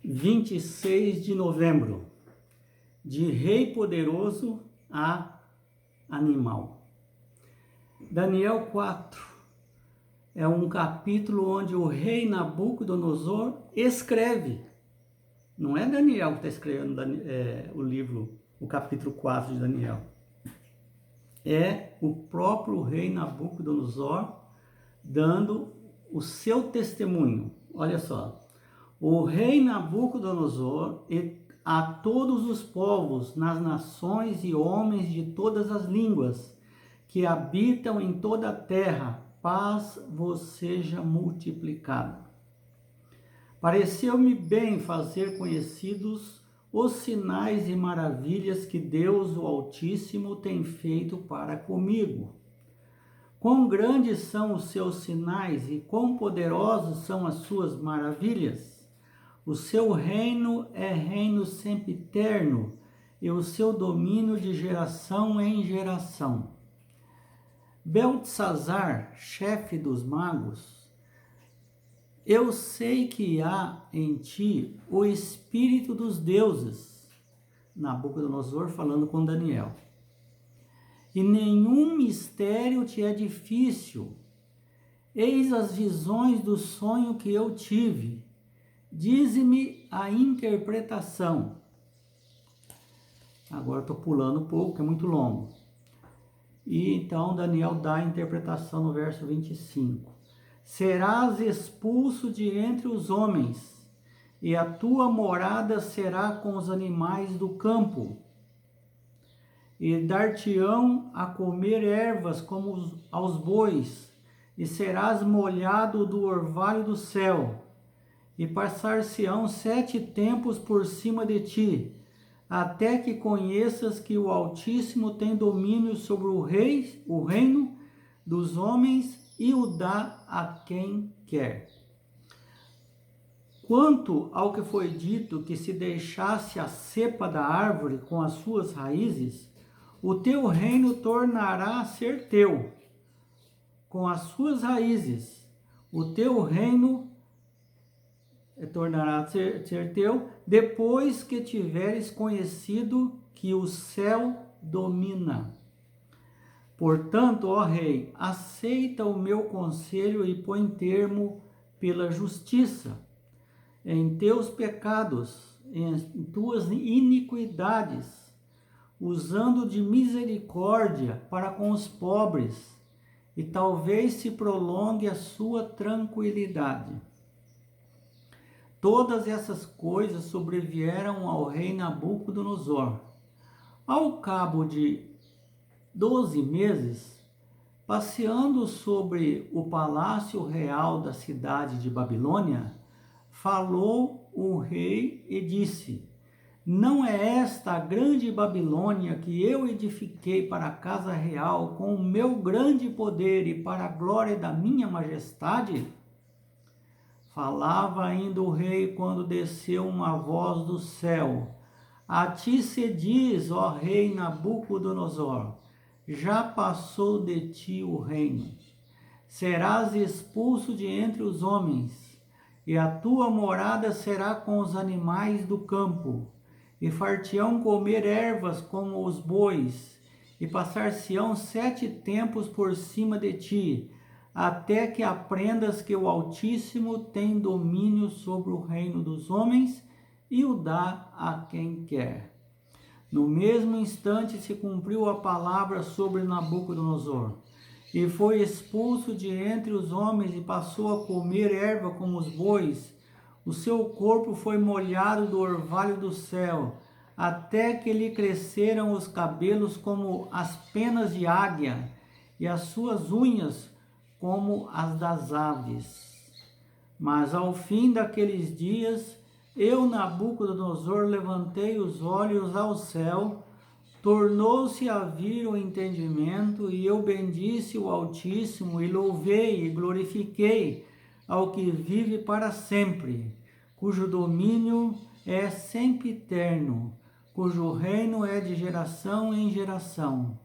26 de novembro, de rei poderoso a animal. Daniel 4 é um capítulo onde o rei Nabucodonosor escreve. Não é Daniel que está escrevendo o livro, o capítulo 4 de Daniel. É o próprio rei Nabucodonosor dando o seu testemunho. Olha só. O rei Nabucodonosor e a todos os povos, nas nações e homens de todas as línguas que habitam em toda a terra, paz vos seja multiplicada. Pareceu-me bem fazer conhecidos os sinais e maravilhas que Deus, o Altíssimo, tem feito para comigo. Quão grandes são os seus sinais e quão poderosos são as suas maravilhas! O seu reino é reino sempiterno e o seu domínio de geração em geração. Beltesazar, chefe dos magos, eu sei que há em ti o espírito dos deuses. Nabucodonosor falando com Daniel. E nenhum mistério te é difícil. Eis as visões do sonho que eu tive. Dize-me a interpretação. Agora estou pulando um pouco, é muito longo. E então Daniel dá a interpretação no verso 25. Serás expulso de entre os homens, e a tua morada será com os animais do campo. E dar-te-ão a comer ervas como aos bois, e serás molhado do orvalho do céu. E passar-se-ão 7 tempos por cima de ti, até que conheças que o Altíssimo tem domínio sobre o reino dos homens e o dá a quem quer. Quanto ao que foi dito que se deixasse a cepa da árvore com as suas raízes, o teu reino tornará a ser teu, com as suas raízes, o teu reino tornará a ser teu, depois que tiveres conhecido que o céu domina. Portanto, ó rei, aceita o meu conselho e põe termo pela justiça em teus pecados, em tuas iniquidades, usando de misericórdia para com os pobres, e talvez se prolongue a sua tranquilidade. Todas essas coisas sobrevieram ao rei Nabucodonosor. Ao cabo de 12 meses, passeando sobre o palácio real da cidade de Babilônia, falou o rei e disse: não é esta a grande Babilônia que eu edifiquei para a casa real com o meu grande poder e para a glória da minha majestade? Falava ainda o rei quando desceu uma voz do céu: a ti se diz, ó rei Nabucodonosor, já passou de ti o reino. Serás expulso de entre os homens, e a tua morada será com os animais do campo, e far-te-ão comer ervas como os bois, e passar-se-ão 7 tempos por cima de ti, até que aprendas que o Altíssimo tem domínio sobre o reino dos homens e o dá a quem quer. No mesmo instante se cumpriu a palavra sobre Nabucodonosor, e foi expulso de entre os homens e passou a comer erva como os bois. O seu corpo foi molhado do orvalho do céu, até que lhe cresceram os cabelos como as penas de águia, e as suas unhas como as das aves. Mas ao fim daqueles dias, eu, Nabucodonosor, levantei os olhos ao céu, tornou-se a vir o entendimento, e eu bendisse o Altíssimo, e louvei e glorifiquei ao que vive para sempre, cujo domínio é sempiterno, cujo reino é de geração em geração.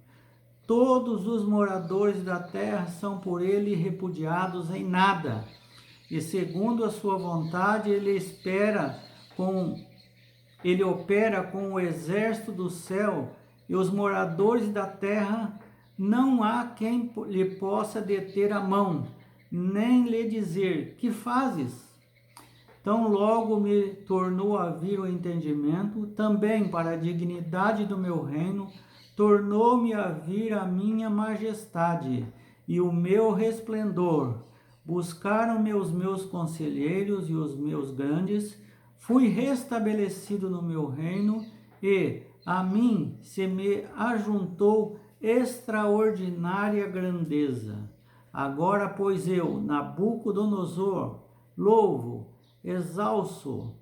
Todos os moradores da terra são por ele repudiados em nada, e segundo a sua vontade ele espera ele opera com o exército do céu e os moradores da terra, não há quem lhe possa deter a mão, nem lhe dizer: que fazes? Então logo me tornou a vir o entendimento, também para a dignidade do meu reino, tornou-me a vir a minha majestade e o meu resplendor. Buscaram-me os meus conselheiros e os meus grandes, fui restabelecido no meu reino, e a mim se me ajuntou extraordinária grandeza. Agora, pois eu, Nabucodonosor, louvo, exalço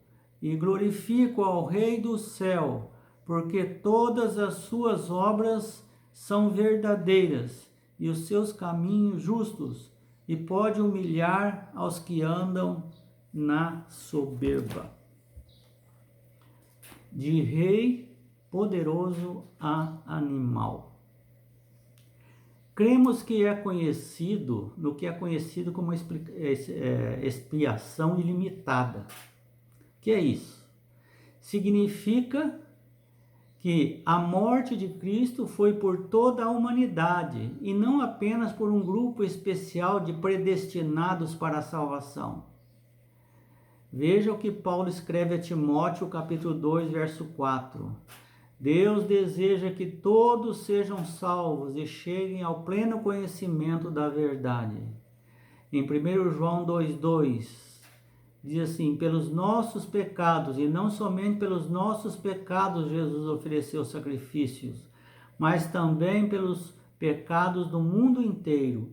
e glorifico ao Rei do céu, porque todas as suas obras são verdadeiras e os seus caminhos justos, e pode humilhar aos que andam na soberba. De rei poderoso a animal. Cremos que é conhecido, no que é conhecido como expiação ilimitada. O que é isso? Significa que a morte de Cristo foi por toda a humanidade e não apenas por um grupo especial de predestinados para a salvação. Veja o que Paulo escreve a Timóteo, capítulo 2, verso 4. Deus deseja que todos sejam salvos e cheguem ao pleno conhecimento da verdade. Em 1 João 2,2, diz assim: pelos nossos pecados, e não somente pelos nossos pecados Jesus ofereceu sacrifícios, mas também pelos pecados do mundo inteiro.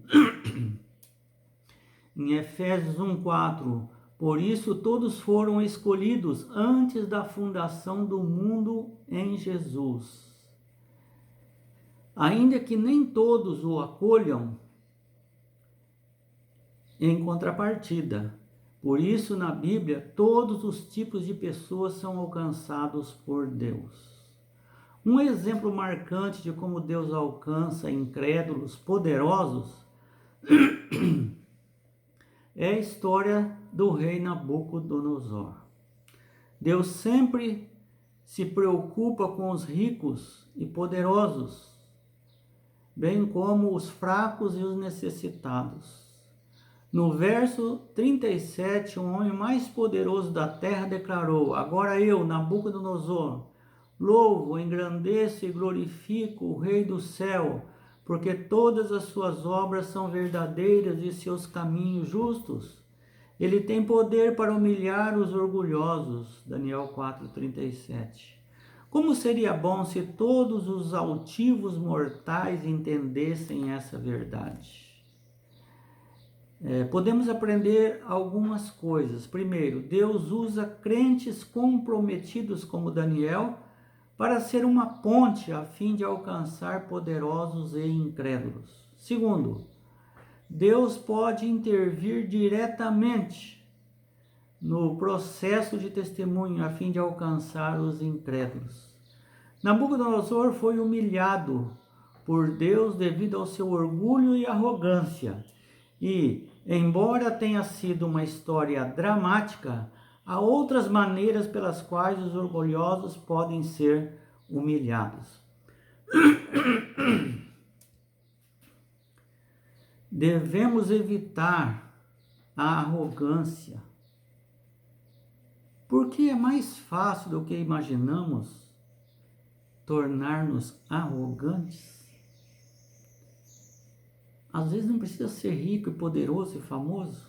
Em Efésios 1,4, por isso todos foram escolhidos antes da fundação do mundo em Jesus. Ainda que nem todos o acolham, em contrapartida. Por isso, na Bíblia, todos os tipos de pessoas são alcançados por Deus. Um exemplo marcante de como Deus alcança incrédulos poderosos é a história do rei Nabucodonosor. Deus sempre se preocupa com os ricos e poderosos, bem como os fracos e os necessitados. No verso 37, o homem mais poderoso da terra declarou: agora eu, Nabucodonosor, louvo, engrandeço e glorifico o Rei do céu, porque todas as suas obras são verdadeiras e seus caminhos justos. Ele tem poder para humilhar os orgulhosos. Daniel 4:37. Como seria bom se todos os altivos mortais entendessem essa verdade. Podemos aprender algumas coisas. Primeiro, Deus usa crentes comprometidos como Daniel para ser uma ponte a fim de alcançar poderosos e incrédulos. Segundo, Deus pode intervir diretamente no processo de testemunho a fim de alcançar os incrédulos. Nabucodonosor foi humilhado por Deus devido ao seu orgulho e arrogância. E, embora tenha sido uma história dramática, há outras maneiras pelas quais os orgulhosos podem ser humilhados. Devemos evitar a arrogância, porque é mais fácil do que imaginamos tornar-nos arrogantes. Às vezes não precisa ser rico e poderoso e famoso.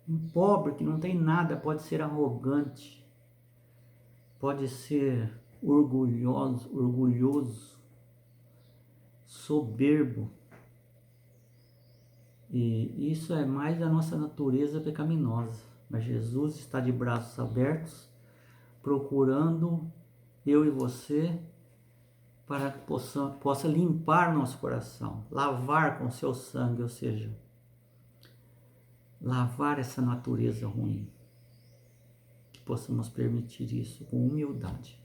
Um pobre que não tem nada pode ser arrogante, pode ser orgulhoso, soberbo. E isso é mais da nossa natureza pecaminosa. Mas Jesus está de braços abertos, procurando eu e você, para que possa limpar nosso coração, lavar com seu sangue, ou seja, lavar essa natureza ruim. Que possamos permitir isso com humildade.